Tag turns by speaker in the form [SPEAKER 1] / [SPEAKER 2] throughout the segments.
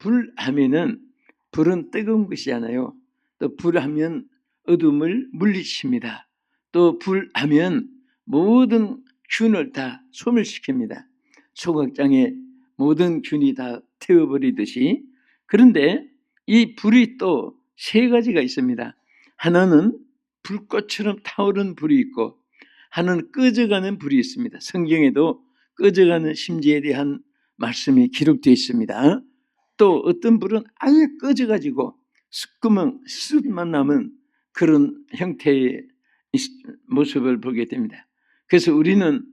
[SPEAKER 1] 불하면은 불은 뜨거운 것이잖아요. 또 불하면 어둠을 물리칩니다. 또 불하면 모든 균을 다 소멸시킵니다. 소각장에 모든 균이 다 태워버리듯이. 그런데 이 불이 또 세 가지가 있습니다. 하나는 불꽃처럼 타오르는 불이 있고, 하나는 꺼져가는 불이 있습니다. 성경에도 꺼져가는 심지에 대한 말씀이 기록되어 있습니다. 또 어떤 불은 아예 꺼져가지고 숯만 남은 그런 형태의 모습을 보게 됩니다. 그래서 우리는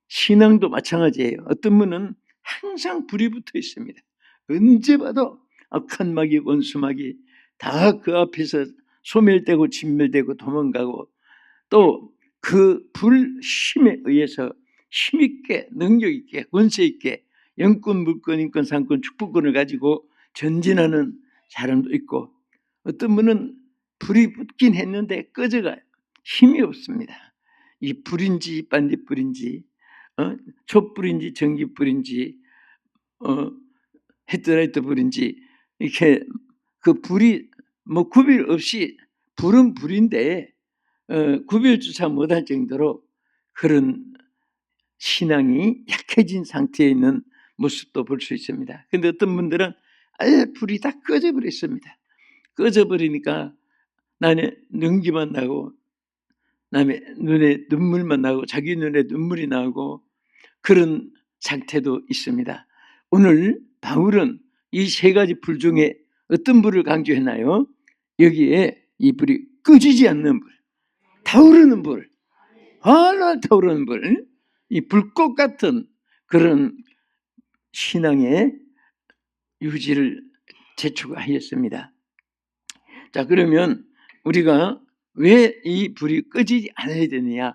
[SPEAKER 1] 신앙도 마찬가지예요. 어떤 분은 항상 불이 붙어 있습니다. 언제 봐도 악한 마귀, 원수마귀 다 그 앞에서 소멸되고 진멸되고 도망가고, 또 그 불힘에 의해서 힘있게 능력있게 권세있게 영권, 물권, 인권, 상권, 축복권을 가지고 전진하는 사람도 있고, 어떤 분은 불이 붙긴 했는데 꺼져가요. 힘이 없습니다. 이 불인지 반딧불인지 촛불인지 전기불인지 헤드라이트 불인지 이렇게 그 불이 뭐 구별 없이 불은 불인데 구별조차 못할 정도로 그런 신앙이 약해진 상태에 있는 모습도 볼 수 있습니다. 그런데 어떤 분들은 아예 불이 다 꺼져버렸습니다. 꺼져버리니까 나는 연기만 나고 남의 눈에 눈물만 나고 자기 눈에 눈물이 나고 그런 상태도 있습니다. 오늘 바울은 이 세 가지 불 중에 어떤 불을 강조했나요? 여기에 이 불이 꺼지지 않는 불, 타오르는 불, 활활 타오르는 불, 이 불꽃 같은 그런 신앙의 유지를 재촉하였습니다. 자, 그러면 우리가 왜 이 불이 꺼지지 않아야 되느냐,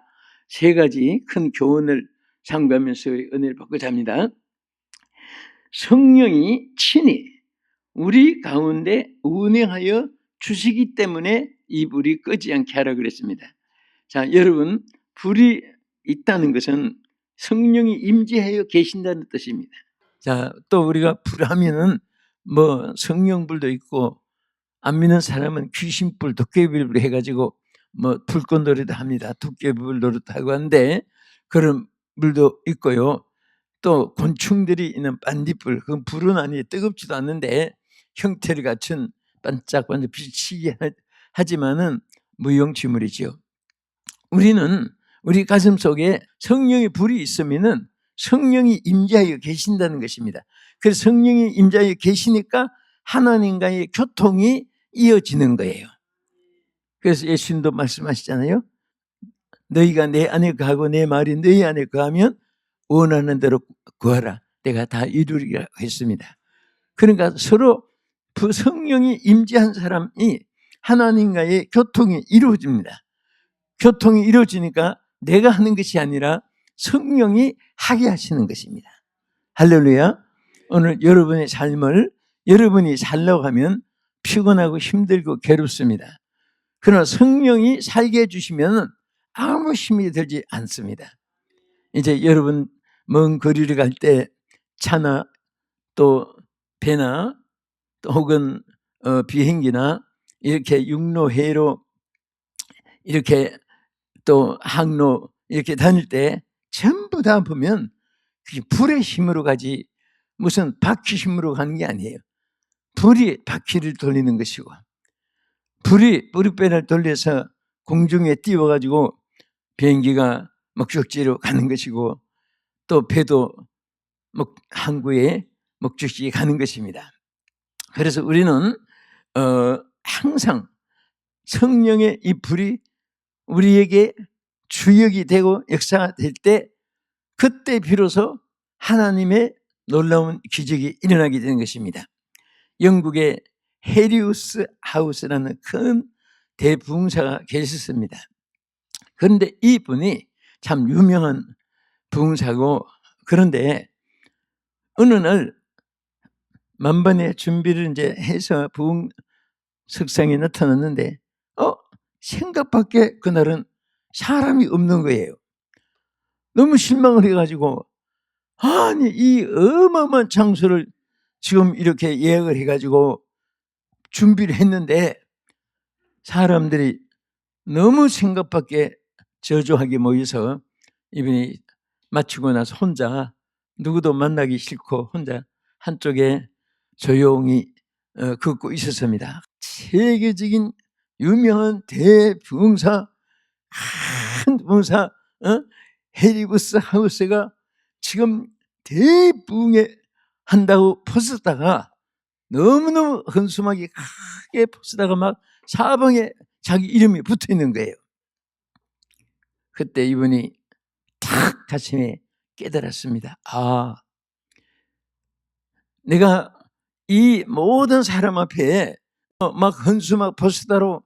[SPEAKER 1] 세 가지 큰 교훈을 상고하면서 은혜를 받고자 합니다. 성령이 친히 우리 가운데 운행하여 주시기 때문에 이 불이 꺼지지 않게 하라 그랬습니다. 자, 여러분, 불이 있다는 것은 성령이 임재하여 계신다는 뜻입니다. 자, 또 우리가 불하면은 뭐 성령불도 있고, 안 믿는 사람은 귀신불, 도깨비불 해가지고 뭐 불꽃놀이도 합니다. 도깨비불 노릇도 하고 하는데 그런 불도 있고요. 또 곤충들이 있는 반딧불, 그건 불은 아니 뜨겁지도 않는데 형태를 갖춘 반짝반짝 비치게 하지만은 무용지물이죠. 우리는 우리 가슴 속에 성령의 불이 있으면은 성령이 임재하여 계신다는 것입니다. 그래서 성령이 임재하여 계시니까 하나님과의 교통이 이어지는 거예요. 그래서 예수님도 말씀하시잖아요. 너희가 내 안에 거하고 내 말이 너희 안에 거하면 원하는 대로 구하라. 내가 다 이루리라 했습니다. 그러니까 서로 그 성령이 임재한 사람이 하나님과의 교통이 이루어집니다. 교통이 이루어지니까 내가 하는 것이 아니라 성령이 하게 하시는 것입니다. 할렐루야. 오늘 여러분의 삶을 여러분이 살려고 하면 피곤하고 힘들고 괴롭습니다. 그러나 성령이 살게 해주시면 아무 힘이 들지 않습니다. 이제 여러분 먼 거리를 갈 때 차나 또 배나 또 혹은 비행기나 이렇게 육로, 해로 이렇게 또 항로 이렇게 다닐 때 전부 다 보면 불의 힘으로 가지 무슨 바퀴 힘으로 가는 게 아니에요. 불이 바퀴를 돌리는 것이고, 불이 뿌리배를 돌려서 공중에 띄워가지고 비행기가 목적지로 가는 것이고, 또 배도 항구에 목적지에 가는 것입니다. 그래서 우리는 항상 성령의 이 불이 우리에게 주역이 되고 역사가 될 때, 그때 비로소 하나님의 놀라운 기적이 일어나게 되는 것입니다. 영국의 헤리우스 하우스라는 큰 대부흥사가 계셨습니다. 그런데 이분이 참 유명한 부흥사고, 그런데 어느 날 만반의 준비를 이제 해서 부흥 석상에 나타났는데 생각밖에 그날은 사람이 없는 거예요. 너무 실망을 해가지고, 아니 이 어마어마한 장소를 지금 이렇게 예약을 해가지고 준비를 했는데 사람들이 너무 생각밖에 저조하게 모여서 이분이 마치고 나서 혼자 누구도 만나기 싫고 혼자 한쪽에 조용히 걷고 있었습니다. 세계적인 유명한 대부흥사, 큰 부흥사 해리부스 하우스가 지금 대부흥에 한다고 퍼졌다가 너무너무 헌수막이 크게 퍼지다가 막 사방에 자기 이름이 붙어 있는 거예요. 그때 이분이 탁 가슴에 깨달았습니다. 아, 내가 이 모든 사람 앞에 막 헌수막 포스터로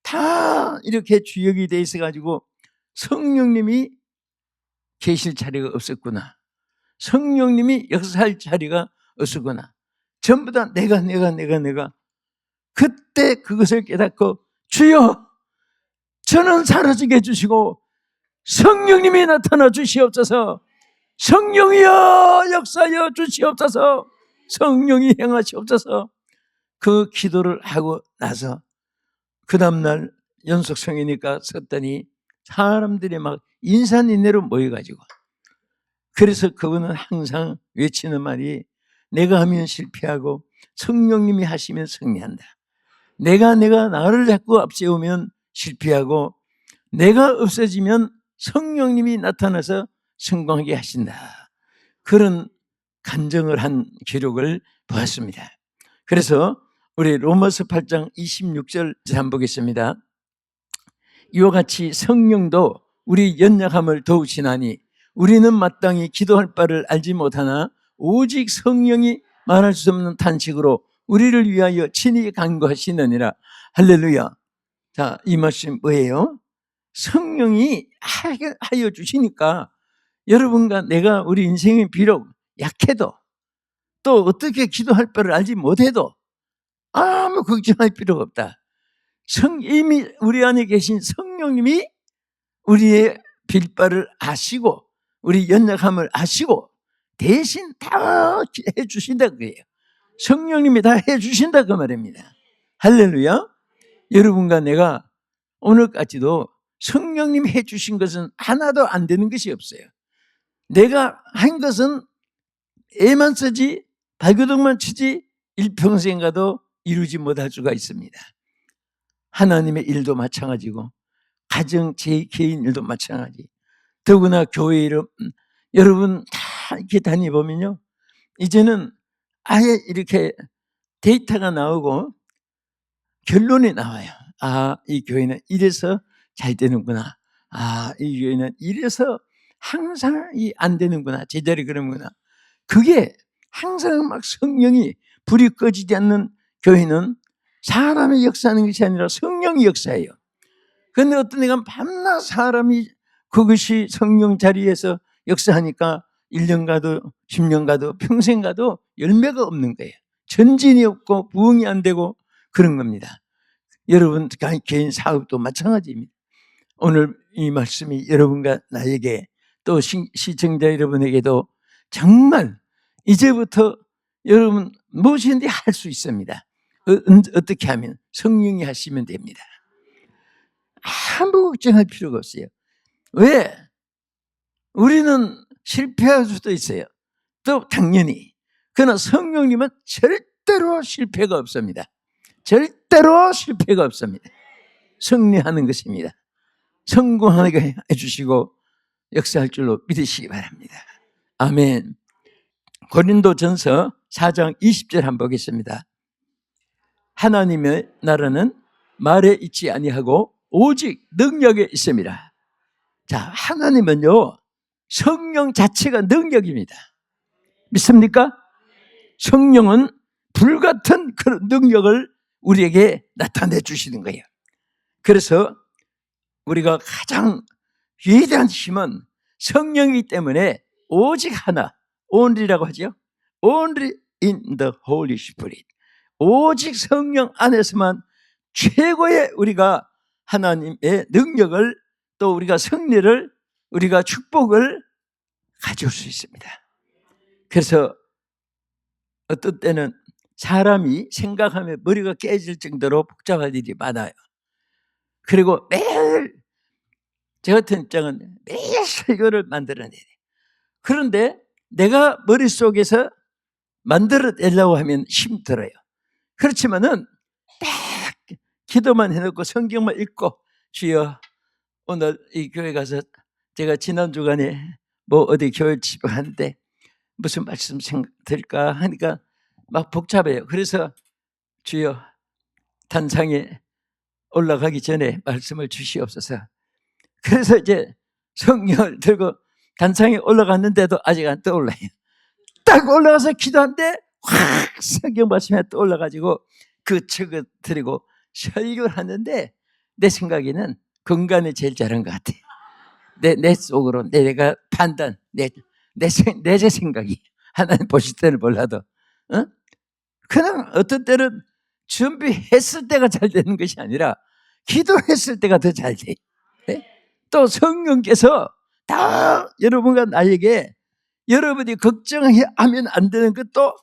[SPEAKER 1] 다 이렇게 주역이 돼 있어가지고 성령님이 계실 자리가 없었구나. 성령님이 역사할 자리가 없었구나. 전부 다 내가 그때 그것을 깨닫고 주여 저는 사라지게 해주시고 성령님이 나타나 주시옵소서. 성령이여 역사하여 주시옵소서. 성령이 행하시옵소서. 그 기도를 하고 나서 그 다음날 연속성이니까 섰더니 사람들이 막 인산인해로 모여가지고, 그래서 그분은 항상 외치는 말이 내가 하면 실패하고 성령님이 하시면 승리한다. 내가 나를 자꾸 앞세우면 실패하고 내가 없어지면 성령님이 나타나서 성공하게 하신다. 그런 간증을 한 기록을 보았습니다. 그래서 우리 로마서 8장 26절 한번 보겠습니다. 이와 같이 성령도 우리 연약함을 도우시나니 우리는 마땅히 기도할 바를 알지 못하나 오직 성령이 말할 수 없는 탄식으로 우리를 위하여 친히 간구하시느니라. 할렐루야. 자, 이 말씀 뭐예요? 성령이 하여 주시니까 여러분과 내가 우리 인생이 비록 약해도 또 어떻게 기도할 바를 알지 못해도 아무 걱정할 필요가 없다. 이미 우리 안에 계신 성령님이 우리의 빌바를 아시고 우리 연약함을 아시고 대신 다 해주신다 그래요. 성령님이 다 해주신다 그 말입니다. 할렐루야. 여러분과 내가 오늘까지도 성령님이 해주신 것은 하나도 안 되는 것이 없어요. 내가 한 것은 애만 쓰지 발버둥만 치지 일평생 가도 이루지 못할 수가 있습니다. 하나님의 일도 마찬가지고 가정 제 개인 일도 마찬가지. 더구나 교회 이름 여러분 다 이렇게 다니보면요, 이제는 아예 이렇게 데이터가 나오고 결론이 나와요. 아, 이 교회는 이래서 잘 되는구나. 아, 이 교회는 이래서 항상 안 되는구나. 제자리 그러는구나. 그게 항상 막 성령이 불이 꺼지지 않는 교회는 사람이 역사하는 것이 아니라 성령이 역사해요. 그런데 어떤 애가 밤낮 사람이 그것이 성령 자리에서 역사하니까 1년 가도 10년 가도 평생 가도 열매가 없는 거예요. 전진이 없고 부흥이 안 되고 그런 겁니다. 여러분 개인 사업도 마찬가지입니다. 오늘 이 말씀이 여러분과 나에게 또 시청자 여러분에게도 정말 이제부터 여러분 무엇이든지 할 수 있습니다. 어떻게 하면? 성령이 하시면 됩니다. 아무 걱정할 필요가 없어요. 왜? 우리는 실패할 수도 있어요. 또 당연히. 그러나 성령님은 절대로 실패가 없습니다. 절대로 실패가 없습니다. 승리하는 것입니다. 성공하게 해주시고 역사할 줄로 믿으시기 바랍니다. 아멘. 고린도전서 4장 20절 한번 보겠습니다. 하나님의 나라는 말에 있지 아니하고 오직 능력에 있습니다. 자, 하나님은요 성령 자체가 능력입니다. 믿습니까? 성령은 불같은 그런 능력을 우리에게 나타내 주시는 거예요. 그래서 우리가 가장 위대한 힘은 성령이기 때문에 오직 하나, only라고 하죠. Only in the Holy Spirit. 오직 성령 안에서만 최고의 우리가 하나님의 능력을 또 우리가 승리를 우리가 축복을 가져올 수 있습니다. 그래서 어떤 때는 사람이 생각하면 머리가 깨질 정도로 복잡한 일이 많아요. 그리고 매일 저 같은 입장은 매일 설교를 만들어내야 돼요. 그런데 내가 머릿속에서 만들어내려고 하면 힘들어요. 그렇지만은 딱 기도만 해놓고 성경만 읽고, 주여 오늘 이 교회 가서 제가 지난 주간에 뭐 어디 교회 집하는데 무슨 말씀 들까 하니까 막 복잡해요. 그래서 주여 단상에 올라가기 전에 말씀을 주시옵소서. 그래서 이제 성경을 들고 단상에 올라갔는데도 아직 안 떠올라요. 딱 올라가서 기도하는데 확 성경 말씀이 떠올라가지고 그 책을 드리고 설교를 하는데, 내 생각에는 건강이 제일 잘한 것 같아요. 내 속으로 내가 판단, 내 생각이, 하나님 보실 때는 몰라도, 그냥 어떤 때는 준비했을 때가 잘 되는 것이 아니라 기도했을 때가 더 잘 돼. 네? 또 성령께서 다 여러분과 나에게, 여러분이 걱정하면 안 되는 것도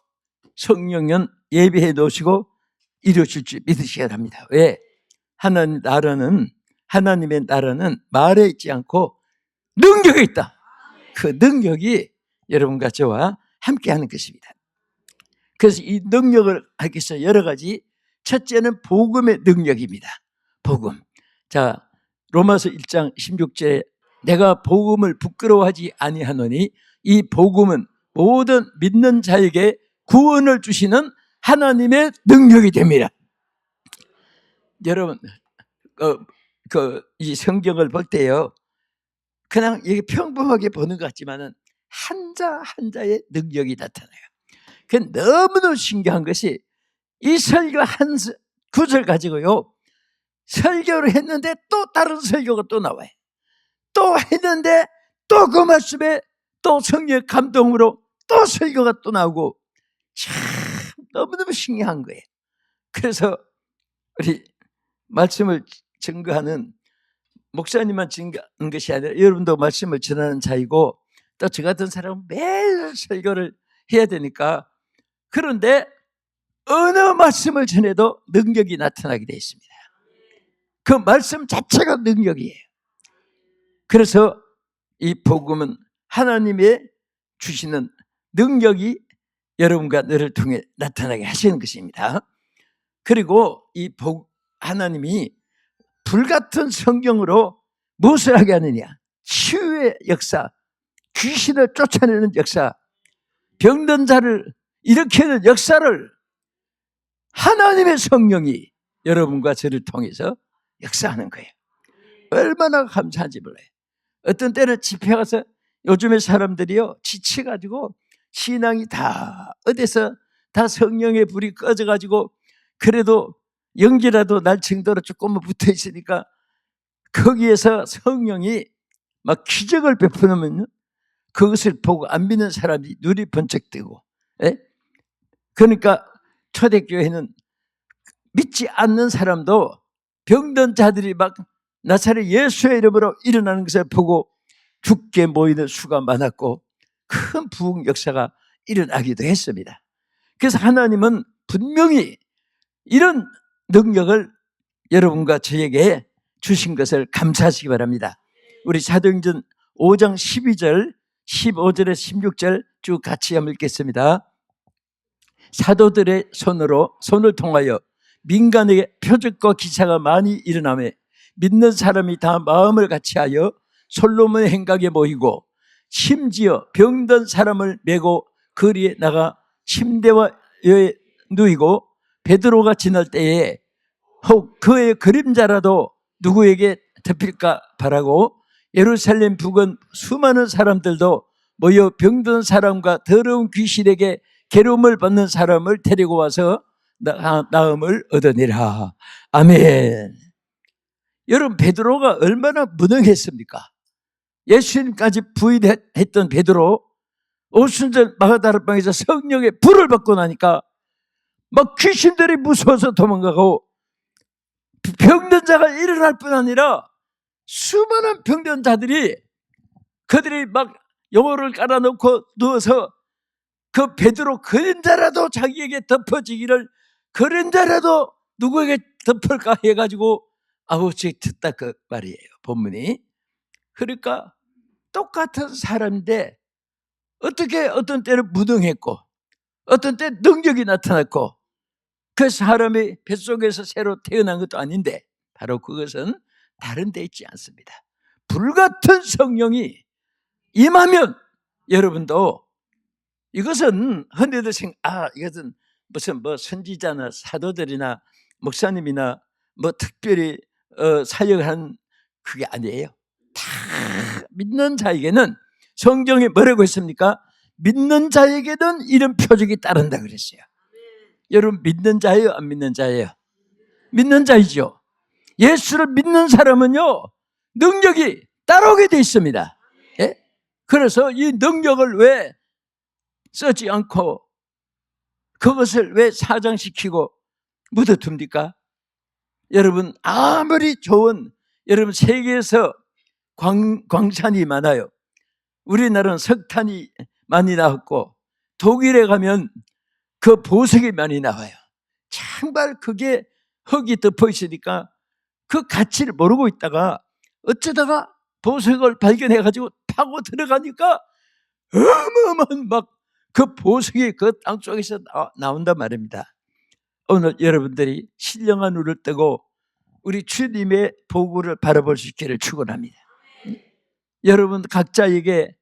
[SPEAKER 1] 성령은 예비해 놓으시고 이루실 줄 믿으셔야 합니다. 왜? 하나님의 나라는 말에 있지 않고 능력이 있다. 그 능력이 여러분과 저와 함께하는 것입니다. 그래서 이 능력을 하기 위해서 여러 가지, 첫째는 복음의 능력입니다. 복음. 자, 로마서 1장 16절에 내가 복음을 부끄러워하지 아니하노니 이 복음은 모든 믿는 자에게 구원을 주시는 하나님의 능력이 됩니다. 여러분, 이 성경을 볼 때요, 그냥 이게 평범하게 보는 것 같지만은 한자 한자의 능력이 나타나요. 그 너무너무 신기한 것이, 이 설교 한 구절 가지고요, 설교를 했는데 또 다른 설교가 또 나와요. 또 했는데 또 그 말씀에 또 성령의 감동으로 또 설교가 또 나오고, 참 너무너무 신기한 거예요. 그래서 우리 말씀을 증거하는 목사님만 증거하는 것이 아니라 여러분도 말씀을 전하는 자이고, 또 저 같은 사람은 매일 설교를 해야 되니까, 그런데 어느 말씀을 전해도 능력이 나타나게 되어 있습니다. 그 말씀 자체가 능력이에요. 그래서 이 복음은 하나님의 주시는 능력이 여러분과 너를 통해 나타나게 하시는 것입니다. 그리고 이 하나님이 불같은 성경으로 무엇을 하게 하느냐? 치유의 역사, 귀신을 쫓아내는 역사, 병든 자를 일으키는 역사를 하나님의 성령이 여러분과 저를 통해서 역사하는 거예요. 얼마나 감사한지 몰라요. 어떤 때는 집회 가서, 요즘의 사람들이요, 지쳐가지고 신앙이 다 어디서 다 성령의 불이 꺼져가지고, 그래도 연기라도 날 정도로 조금만 붙어 있으니까 거기에서 성령이 막 기적을 베푸면 그것을 보고 안 믿는 사람이 눈이 번쩍 뜨고, 그러니까 초대교회는 믿지 않는 사람도 병든 자들이 막 나사렛 예수의 이름으로 일어나는 것을 보고 죽게 모이는 수가 많았고, 큰 부흥 역사가 일어나기도 했습니다. 그래서 하나님은 분명히 이런 능력을 여러분과 저에게 주신 것을 감사하시기 바랍니다. 우리 사도행전 5장 12절, 15절에 16절 쭉 같이 한번 읽겠습니다. 사도들의 손을 통하여 민간에게 표적과 기사가 많이 일어나며 믿는 사람이 다 마음을 같이하여 솔로몬의 행각에 모이고, 심지어 병든 사람을 메고 거리에 나가 침대와 여에 누이고, 베드로가 지날 때에 혹 그의 그림자라도 누구에게 덮일까 바라고 예루살렘 부근 수많은 사람들도 모여 병든 사람과 더러운 귀신에게 괴로움을 받는 사람을 데리고 와서 나음을 얻으니라. 아멘. 여러분, 베드로가 얼마나 무능했습니까? 예수님까지 부인했던 베드로, 오순절 마가다락방에서 성령의 불을 받고 나니까 막 귀신들이 무서워서 도망가고, 병든 자가 일어날 뿐 아니라 수많은 병든 자들이, 그들이 막 요를 깔아놓고 누워서 그 베드로 그림자라도 자기에게 덮어지기를, 그림자라도 누구에게 덮을까 해가지고 아버지 듣다 그 말이에요, 본문이. 그러니까 똑같은 사람인데 어떻게 어떤 때는 무능했고 어떤 때 능력이 나타났고, 그 사람이 뱃속에서 새로 태어난 것도 아닌데 바로 그것은 다른 데 있지 않습니다. 불같은 성령이 임하면 여러분도, 이것은 흔히들 이것은 무슨 선지자나 사도들이나 목사님이나 특별히 사역한 그게 아니에요. 다 믿는 자에게는, 성경에 뭐라고 했습니까? 믿는 자에게는 이런 표적이 따른다 그랬어요. 여러분 믿는 자예요, 안 믿는 자예요? 믿는 자이죠. 예수를 믿는 사람은요 능력이 따라오게 돼 있습니다. 예? 그래서 이 능력을 왜 쓰지 않고 그것을 왜 사장시키고 묻어둡니까? 여러분 아무리 좋은, 여러분 세계에서 광산이 많아요. 우리나라는 석탄이 많이 나왔고 독일에 가면 그 보석이 많이 나와요. 정말 그게 흙이 덮어 있으니까 그 가치를 모르고 있다가 어쩌다가 보석을 발견해가지고 파고 들어가니까 어마어마한 그 보석이 그 땅속에서 나온단 말입니다. 오늘 여러분들이 신령한 눈을 뜨고 우리 주님의 보고를 바라볼 수 있기를 축원합니다. 여러분 각자에게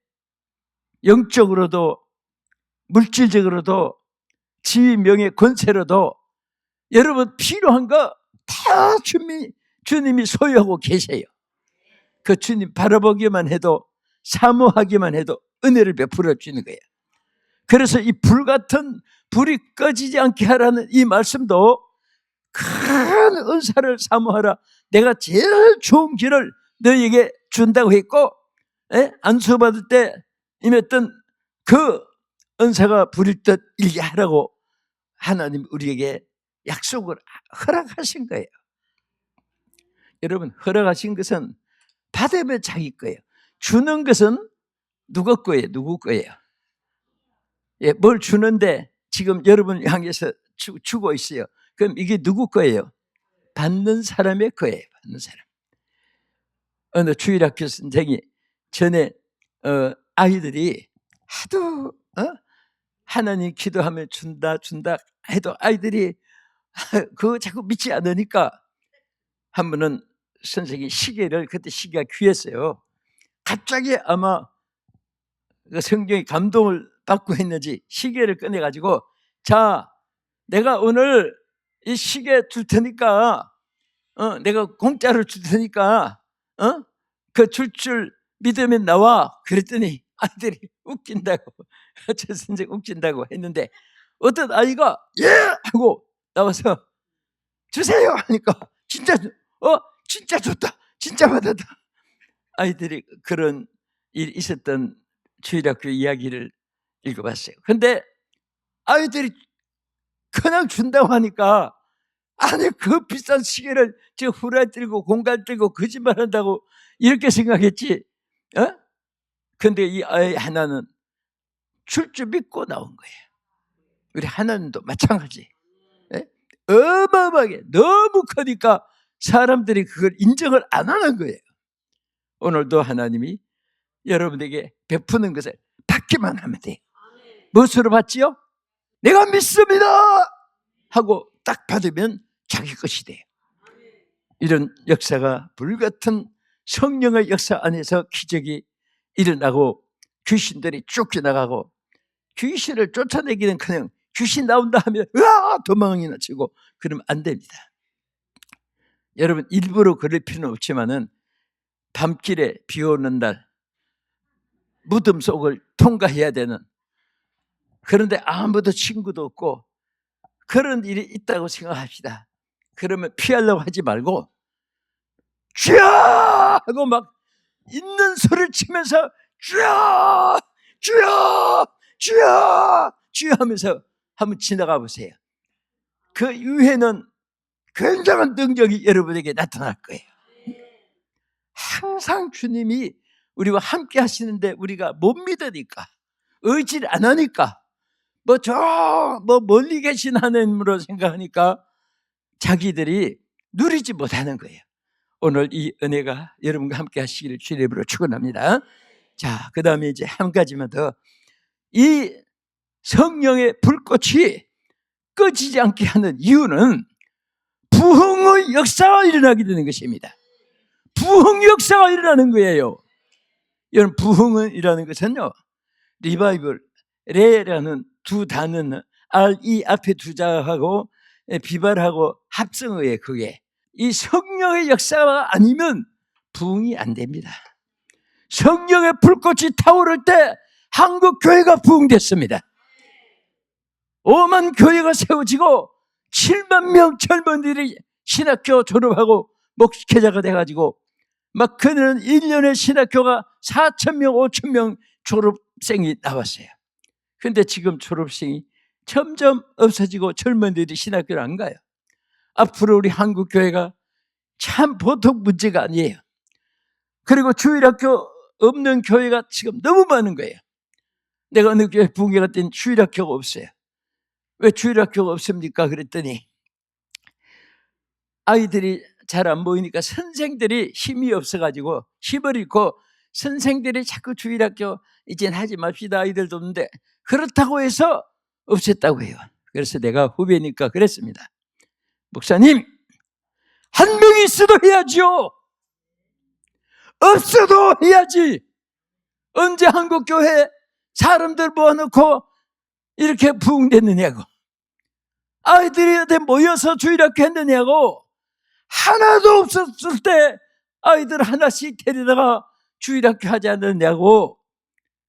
[SPEAKER 1] 영적으로도 물질적으로도 지위 명예 권세로도 여러분 필요한 거 다 주님이 소유하고 계세요. 그 주님 바라보기만 해도, 사모하기만 해도 은혜를 베풀어 주는 거예요. 그래서 이 불같은 불이 꺼지지 않게 하라는 이 말씀도 큰 은사를 사모하라, 내가 제일 좋은 길을 너에게 준다고 했고, 안수받을 때 임했던 그 은사가 불일 듯 일게 하라고 하나님 우리에게 약속을 허락하신 거예요. 여러분 허락하신 것은 받으면 자기 거예요. 주는 것은 누구 거예요? 누구 거예요? 예, 뭘 주는데 지금 여러분 향해서 주고 있어요. 그럼 이게 누구 거예요? 받는 사람의 거예요. 받는 사람. 어느 주일학교 선생이 전에 아이들이 하도 하나님 기도하면 준다 해도 아이들이 그거 자꾸 믿지 않으니까 한 번은 선생이 시계를, 그때 시계가 귀했어요. 갑자기 아마 성경이 감동을 받고 했는지 시계를 꺼내가지고, 자 내가 오늘 이 시계 줄 테니까 내가 공짜로 줄 테니까 그 줄 믿으면 나와. 그랬더니 아이들이 웃긴다고 저 선생 웃긴다고 했는데 어떤 아이가 예 하고 나와서 주세요 하니까 진짜 진짜 줬다, 진짜 받았다. 아이들이 그런 일이 있었던 주일학교 이야기를 읽어봤어요. 근데 아이들이 그냥 준다고 하니까, 아니 그 비싼 시계를 저 후라이 들고 공갈 들고 거짓말한다고 이렇게 생각했지. 근데 이 아이 하나는 줄 줄 믿고 나온 거예요. 우리 하나님도 마찬가지. 어마어마하게 너무 크니까 사람들이 그걸 인정을 안 하는 거예요. 오늘도 하나님이 여러분에게 베푸는 것을 받기만 하면 돼요. 무엇으로 받지요? 내가 믿습니다 하고 딱 받으면 자기 것이 돼요. 이런 역사가, 불같은 성령의 역사 안에서 기적이 일어나고 귀신들이 쫓겨나가고, 귀신을 쫓아내기는 그냥 귀신 나온다 하면 으아 도망이나 치고 그러면 안 됩니다. 여러분 일부러 그럴 필요는 없지만은 밤길에 비 오는 날 무덤 속을 통과해야 되는, 그런데 아무도 친구도 없고 그런 일이 있다고 생각합시다. 그러면 피하려고 하지 말고 주여 하고 막 있는 소리를 치면서 주여 주여 주여 주여 하면서 한번 지나가 보세요. 그 이후에는 굉장한 능력이 여러분에게 나타날 거예요. 항상 주님이 우리와 함께 하시는데 우리가 못 믿으니까, 의지를 안 하니까 멀리 계신 하나님으로 생각하니까 자기들이 누리지 못하는 거예요. 오늘 이 은혜가 여러분과 함께 하시기를 주의 이름으로 축원합니다. 자, 그 다음에 이제 한 가지만 더. 이 성령의 불꽃이 꺼지지 않게 하는 이유는 부흥의 역사가 일어나게 되는 것입니다. 부흥 역사가 일어나는 거예요. 여러분, 부흥이라는 것은요, 리바이벌, 레라는 두 단어는 이 앞에 두 자하고 비발하고 합성어예요. 그게 이 성령의 역사가 아니면 부흥이 안 됩니다. 성령의 불꽃이 타오를 때 한국 교회가 부흥됐습니다. 5만 교회가 세워지고 7만 명 젊은이들이 신학교 졸업하고 목회자가 돼가지고 막 그는 1년에 신학교가 4천 명, 5천 명 졸업생이 나왔어요. 근데 지금 졸업생이 점점 없어지고 젊은이들이 신학교를 안 가요. 앞으로 우리 한국 교회가 참 보통 문제가 아니에요. 그리고 주일학교 없는 교회가 지금 너무 많은 거예요. 내가 어느 교회 부흥회 갔더니 주일학교가 없어요. 왜 주일학교가 없습니까? 그랬더니 아이들이 잘 안 보이니까 선생들이 힘이 없어가지고 힘을 잃고 선생들이 자꾸 주일학교 이젠 하지 맙시다 아이들도 없는데 그렇다고 해서 없앴다고 해요. 그래서 내가 후배니까 그랬습니다. 목사님, 한 명이 있어도 해야죠. 없어도 해야지. 언제 한국교회 사람들 모아놓고 이렇게 부흥됐느냐고, 아이들이 어디 모여서 주일학교 했느냐고. 하나도 없었을 때 아이들 하나씩 데리다가 주일학교 하지 않느냐고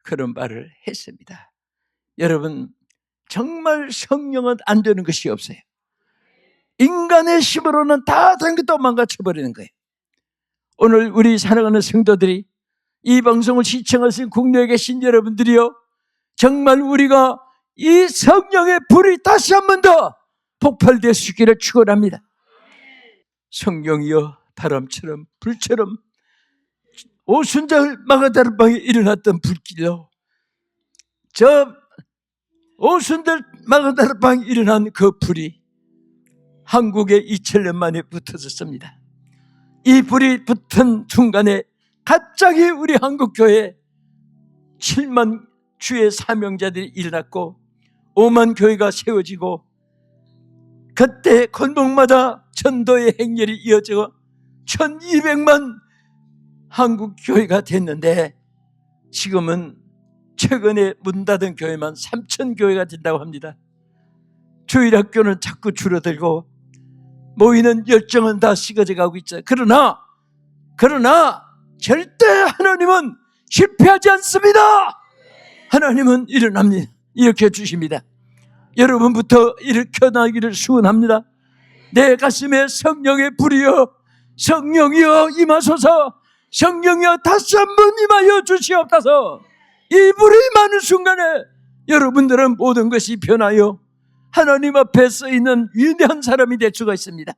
[SPEAKER 1] 그런 말을 했습니다. 여러분, 정말 성령은 안 되는 것이 없어요. 인간의 힘으로는 다 된 것도 망가쳐버리는 거예요. 오늘 우리 사랑하는 성도들이, 이 방송을 시청하신 국내에 계신 여러분들이요, 정말 우리가 이 성령의 불이 다시 한 번 더 폭발될 수 있기를 축원합니다. 성령이여 바람처럼 불처럼 오순절 마가다락방에 일어났던 불길로 저 오순절 마가다락방에 일어난 그 불이 한국에 2000년 만에 붙어졌습니다. 이 불이 붙은 순간에 갑자기 우리 한국교회에 7만 주의 사명자들이 일어났고 5만 교회가 세워지고 그때 골목마다 전도의 행렬이 이어져 1200만 한국 교회가 됐는데 지금은 최근에 문 닫은 교회만 3000 교회가 된다고 합니다. 주일학교는 자꾸 줄어들고 모이는 열정은 다 식어져 가고 있죠. 그러나 절대 하나님은 실패하지 않습니다. 하나님은 일어납니다. 일으켜 주십니다. 여러분부터 일으켜나기를 소원합니다. 내 가슴에 성령의 불이여, 성령이여 임하소서. 성령이여 다시 한번 임하여 주시옵소서. 이 불이 임하는 순간에 여러분들은 모든 것이 변하여 하나님 앞에 서 있는 위대한 사람이 될 수가 있습니다.